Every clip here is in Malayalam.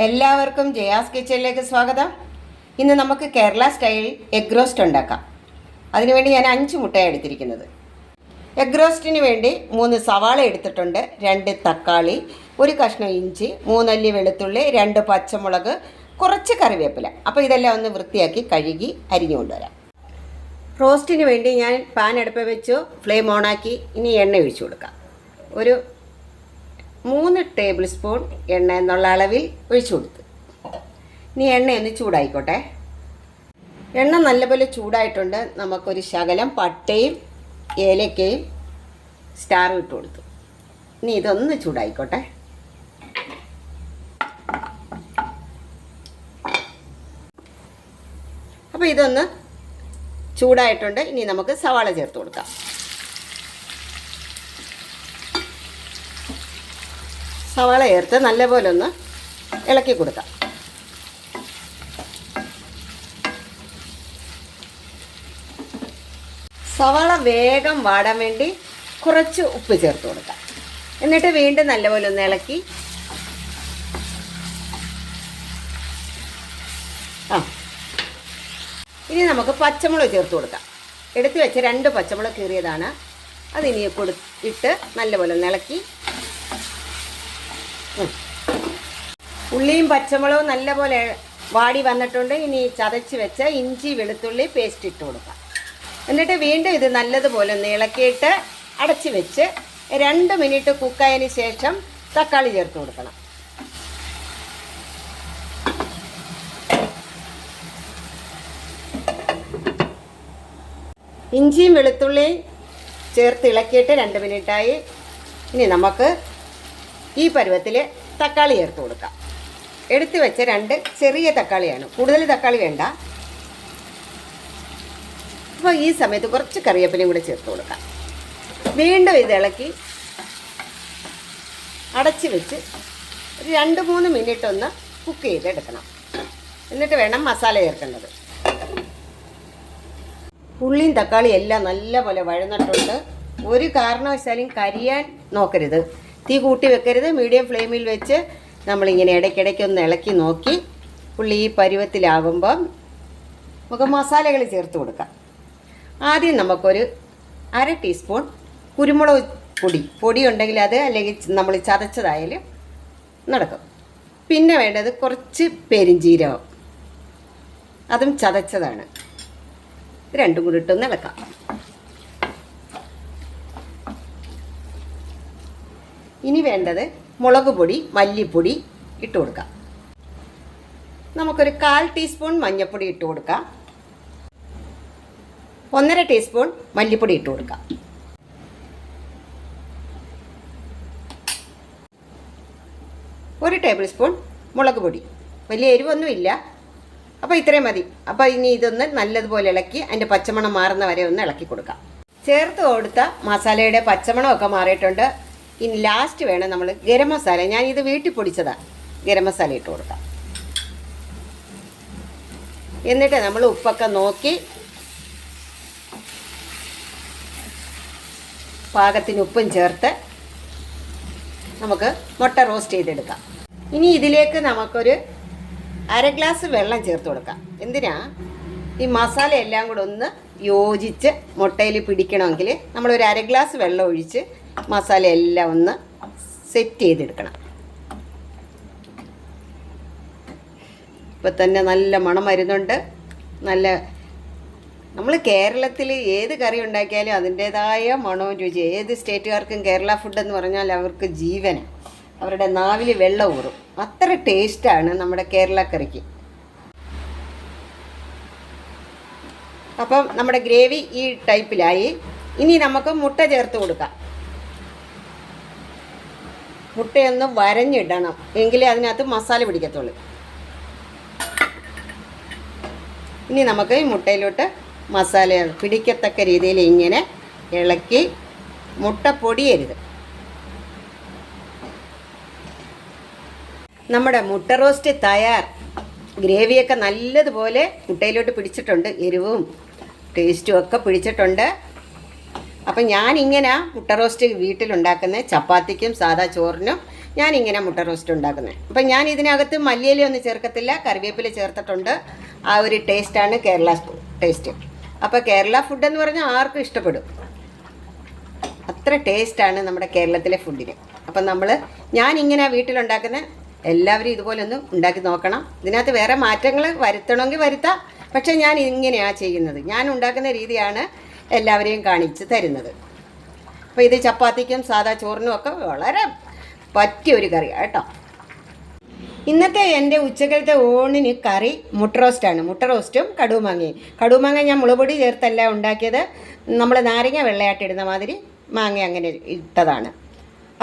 എല്ലാവർക്കും ജയാസ് കിച്ചണിലേക്ക് സ്വാഗതം. ഇന്ന് നമുക്ക് കേരള സ്റ്റൈൽ എഗ് റോസ്റ്റ് ഉണ്ടാക്കാം. അതിനുവേണ്ടി ഞാൻ 5 മുട്ടയാണ് എടുത്തിരിക്കുന്നത്. എഗ് റോസ്റ്റിന് വേണ്ടി 3 സവാള എടുത്തിട്ടുണ്ട്, 2 തക്കാളി, 1 കഷ്ണം ഇഞ്ചി, 3 അല്ലി വെളുത്തുള്ളി, 2 പച്ചമുളക്, കുറച്ച് കറിവേപ്പില. അപ്പോൾ ഇതെല്ലാം ഒന്ന് വൃത്തിയാക്കി കഴുകി അരിഞ്ഞു കൊണ്ടുവരാം. റോസ്റ്റിന് വേണ്ടി ഞാൻ പാൻ അടുപ്പ് വെച്ചു, ഫ്ലെയിം ഓണാക്കി. ഇനി എണ്ണ ഒഴിച്ചു കൊടുക്കാം. ഒരു 3 ടേബിൾ സ്പൂൺ എണ്ണ എന്നുള്ള അളവിൽ ഒഴിച്ചു കൊടുത്ത്. ഇനി എണ്ണയൊന്ന് ചൂടായിക്കോട്ടെ. എണ്ണ നല്ലപോലെ ചൂടായിട്ടുണ്ട്. നമുക്കൊരു ശകലം പട്ടയും ഏലക്കയും സ്റ്റാറും ഇട്ട് കൊടുത്തു. ഇനി ഇതൊന്ന് ചൂടായിക്കോട്ടെ. അപ്പോൾ ഇതൊന്ന് ചൂടായിട്ടുണ്ട്. ഇനി നമുക്ക് സവാള ചേർത്ത് കൊടുക്കാം. സവാള ചേർത്ത് നല്ലപോലെ ഒന്ന് ഇളക്കി കൊടുക്കാം. സവാള വേഗം വാടാൻ വേണ്ടി കുറച്ച് ഉപ്പ് ചേർത്ത് കൊടുക്കാം. എന്നിട്ട് വീണ്ടും നല്ലപോലെ ഒന്ന് ഇളക്കി ഇനി നമുക്ക് പച്ചമുളക് ചേർത്ത് കൊടുക്കാം. എടുത്തു വെച്ച 2 പച്ചമുളക് കീറിയതാണ്. അതിനി ഇട്ട് നല്ലപോലെ ഒന്ന് ഇളക്കി. ഉള്ളിയും പച്ചമുളകും നല്ലപോലെ വാടി വന്നിട്ടുണ്ട്. ഇനി ചതച്ച് വെച്ച ഇഞ്ചി വെളുത്തുള്ളി പേസ്റ്റ് ഇട്ട് കൊടുക്കാം. എന്നിട്ട് വീണ്ടും ഇത് നല്ലതുപോലെ ഒന്ന് ഇളക്കിയിട്ട് അടച്ച് വെച്ച് 2 മിനിറ്റ് കുക്കായതിന് ശേഷം തക്കാളി ചേർത്ത് കൊടുക്കണം. ഇഞ്ചിയും വെളുത്തുള്ളിയും ചേർത്ത് ഇളക്കിയിട്ട് 2 മിനിറ്റായി. ഇനി നമുക്ക് ഈ പരുവത്തിൽ തക്കാളി ചേർത്ത് കൊടുക്കാം. എടുത്തു വെച്ച 2 ചെറിയ തക്കാളിയാണ്, കൂടുതൽ തക്കാളി വേണ്ട. അപ്പോൾ ഈ സമയത്ത് കുറച്ച് കറിവേപ്പിലയും കൂടെ ചേർത്ത് കൊടുക്കാം. വീണ്ടും ഇത് ഇളക്കി അടച്ച് വെച്ച് ഒരു 2-3 മിനിറ്റ് ഒന്ന് കുക്ക് ചെയ്തെടുക്കണം. എന്നിട്ട് വേണം മസാല ചേർക്കേണ്ടത്. ഉള്ളിയും തക്കാളിയും എല്ലാം നല്ലപോലെ വഴന്നിട്ടുണ്ട്. ഒരു കാരണവശാലും കരിയാൻ നോക്കരുത്. തീ കൂട്ടി വെക്കരുത്. മീഡിയം ഫ്ലെയിമിൽ വെച്ച് നമ്മളിങ്ങനെ ഇടയ്ക്കിടയ്ക്ക് ഒന്ന് ഇളക്കി നോക്കി ഉള്ളി ഈ പരുവത്തിലാകുമ്പം നമുക്ക് മസാലകൾ ചേർത്ത് കൊടുക്കാം. ആദ്യം നമുക്കൊരു 1/2 ടീസ്പൂൺ കുരുമുളക് പൊടി ഉണ്ടെങ്കിൽ അത്, അല്ലെങ്കിൽ നമ്മൾ ചതച്ചതായാലും നടക്കും. പിന്നെ വേണ്ടത് കുറച്ച് പെരിഞ്ജീരകം, അതും ചതച്ചതാണ്. ഇത് രണ്ടും കൂടി ഇട്ടൊന്ന് ഇളക്കാം. ഇനി വേണ്ടത് മുളക് പൊടി, മല്ലിപ്പൊടി ഇട്ട് കൊടുക്കാം. നമുക്കൊരു 1/4 ടീസ്പൂൺ മഞ്ഞൾപ്പൊടി ഇട്ട് കൊടുക്കാം. 1/2 ടീസ്പൂൺ മല്ലിപ്പൊടി ഇട്ട് കൊടുക്കാം. ഒരു ടേബിൾ സ്പൂൺ മുളക് പൊടി. വലിയ എരിവൊന്നുമില്ല, അപ്പോൾ ഇത്രയും മതി. അപ്പോൾ ഇനി ഇതൊന്ന് നല്ലതുപോലെ ഇളക്കി അതിൻ്റെ പച്ചമണം മാറുന്ന വരെ ഒന്ന് ഇളക്കി കൊടുക്കാം. ചേർത്ത് കൊടുത്ത മസാലയുടെ പച്ചമണമൊക്കെ മാറിയിട്ടുണ്ട്. ഇനി ലാസ്റ്റ് വേണം നമ്മൾ ഗരം മസാല. ഞാനിത് വീട്ടിൽ പൊടിച്ചതാണ്. ഗരം മസാല ഇട്ട് കൊടുക്കാം. എന്നിട്ട് നമ്മൾ ഉപ്പൊക്കെ നോക്കി പാകത്തിന് ഉപ്പും ചേർത്ത് നമുക്ക് മുട്ട റോസ്റ്റ് ചെയ്തെടുക്കാം. ഇനി ഇതിലേക്ക് നമുക്കൊരു 1/2 ഗ്ലാസ് വെള്ളം ചേർത്ത് കൊടുക്കാം. എന്തിനാ? ഈ മസാല എല്ലാം കൂടെ ഒന്ന് യോജിച്ച് മുട്ടയിൽ പിടിക്കണമെങ്കിൽ നമ്മളൊരു 1/2 ഗ്ലാസ് വെള്ളം ഒഴിച്ച് മസാല എല്ലാം ഒന്ന് സെറ്റ് ചെയ്തെടുക്കണം. ഇപ്പം തന്നെ നല്ല മണം വരുന്നുണ്ട്. നമ്മൾ കേരളത്തിൽ ഏത് കറി ഉണ്ടാക്കിയാലും അതിൻ്റേതായ മണവും രുചി. ഏത് സ്റ്റേറ്റുകാർക്കും കേരള ഫുഡ് എന്ന് പറഞ്ഞാൽ അവർക്ക് ജീവനാണ്. അവരുടെ നാവിൽ വെള്ളം ഊറും. അത്ര ടേസ്റ്റാണ് നമ്മുടെ കേരള കറിക്ക്. അപ്പം നമ്മുടെ ഗ്രേവി ഈ ടൈപ്പിലായി. ഇനി നമുക്ക് മുട്ട ചേർത്ത് കൊടുക്കാം. മുട്ടയൊന്ന് വരഞ്ഞിടണം, എങ്കിലേ അതിനകത്ത് മസാല പിടിക്കത്തുള്ളൂ. ഇനി നമുക്ക് ഈ മുട്ടയിലോട്ട് മസാല പിടിക്കത്തക്ക രീതിയിൽ ഇങ്ങനെ ഇളക്കി, മുട്ട പൊടിയരുത്. നമ്മുടെ മുട്ട റോസ്റ്റ് തയ്യാർ. ഗ്രേവിയൊക്കെ നല്ലതുപോലെ മുട്ടയിലോട്ട് പിടിച്ചിട്ടുണ്ട്. എരിവും ടേസ്റ്റും ഒക്കെ പിടിച്ചിട്ടുണ്ട്. അപ്പം ഞാനിങ്ങനെ മുട്ട റോസ്റ്റ് വീട്ടിലുണ്ടാക്കുന്ന ചപ്പാത്തിക്കും സാദാ ചോറിനും ഞാനിങ്ങനെ മുട്ട റോസ്റ്റ് ഉണ്ടാക്കുന്നത്. അപ്പം ഞാൻ ഇതിനകത്ത് മല്ലിയില ഒന്നും ചേർക്കത്തില്ല, കറിവേപ്പില ചേർത്തിട്ടുണ്ട്. ആ ഒരു ടേസ്റ്റാണ് കേരള ടേസ്റ്റ്. അപ്പോൾ കേരള ഫുഡ് എന്ന് പറഞ്ഞാൽ ആർക്കും ഇഷ്ടപ്പെടും. അത്ര ടേസ്റ്റാണ് നമ്മുടെ കേരളത്തിലെ ഫുഡിന്. അപ്പം ഞാനിങ്ങനെ വീട്ടിലുണ്ടാക്കുന്ന എല്ലാവരും ഇതുപോലെ ഒന്ന് ഉണ്ടാക്കി നോക്കണം. ഇതിനകത്ത് വേറെ മാറ്റങ്ങൾ വരുത്തണമെങ്കിൽ വരുത്താം. പക്ഷേ ഞാൻ ഇങ്ങനെയാണ് ചെയ്യുന്നത്. ഞാൻ ഉണ്ടാക്കുന്ന രീതിയാണ് എല്ലാവരെയും കാണിച്ച് തരുന്നത്. അപ്പോൾ ഇത് ചപ്പാത്തിക്കും സാദാ ചോറിനും ഒക്കെ വളരെ പറ്റിയൊരു കറിയാണ് കേട്ടോ. ഇന്നത്തെ എൻ്റെ ഉച്ചക്കലത്തെ ഊണിന് കറി മുട്ട റോസ്റ്റാണ്. മുട്ട റോസ്റ്റും കടുമാങ്ങ ഞാൻ മുളകുപൊടി ചേർത്തല്ല ഉണ്ടാക്കിയത്. നമ്മൾ നാരങ്ങ വെള്ളയാട്ടിടുന്ന മാതിരി മാങ്ങ അങ്ങനെ ഇട്ടതാണ്.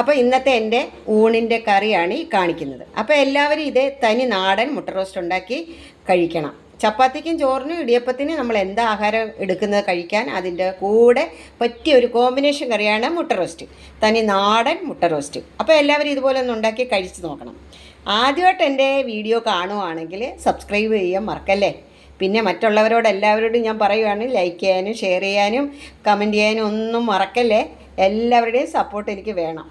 അപ്പോൾ ഇന്നത്തെ എൻ്റെ ഊണിൻ്റെ കറിയാണ് ഈ കാണിക്കുന്നത്. അപ്പോൾ എല്ലാവരും ഇതേ തനി നാടൻ മുട്ട റോസ്റ്റ് ഉണ്ടാക്കി കഴിക്കണം. ചപ്പാത്തിക്കും ചോറിനും ഇടിയപ്പത്തിനും നമ്മൾ എന്താ ആഹാരം എടുക്കുന്നത് കഴിക്കാൻ അതിൻ്റെ കൂടെ പറ്റിയ ഒരു കോമ്പിനേഷൻ കറിയാണ് മുട്ട റോസ്റ്റ്, തനി നാടൻ മുട്ട റോസ്റ്റ്. അപ്പോൾ എല്ലാവരും ഇതുപോലെ ഒന്ന് ഉണ്ടാക്കി കഴിച്ച് നോക്കണം. ആദ്യമായിട്ട് എൻ്റെ വീഡിയോ കാണുവാണെങ്കിൽ സബ്സ്ക്രൈബ് ചെയ്യാൻ മറക്കല്ലേ. പിന്നെ മറ്റുള്ളവരോട് എല്ലാവരോടും ഞാൻ പറയുവാണ് ലൈക്ക് ചെയ്യാനും ഷെയർ ചെയ്യാനും കമൻറ്റ് ചെയ്യാനും ഒന്നും മറക്കല്ലേ. എല്ലാവരുടെയും സപ്പോർട്ട് എനിക്ക് വേണം.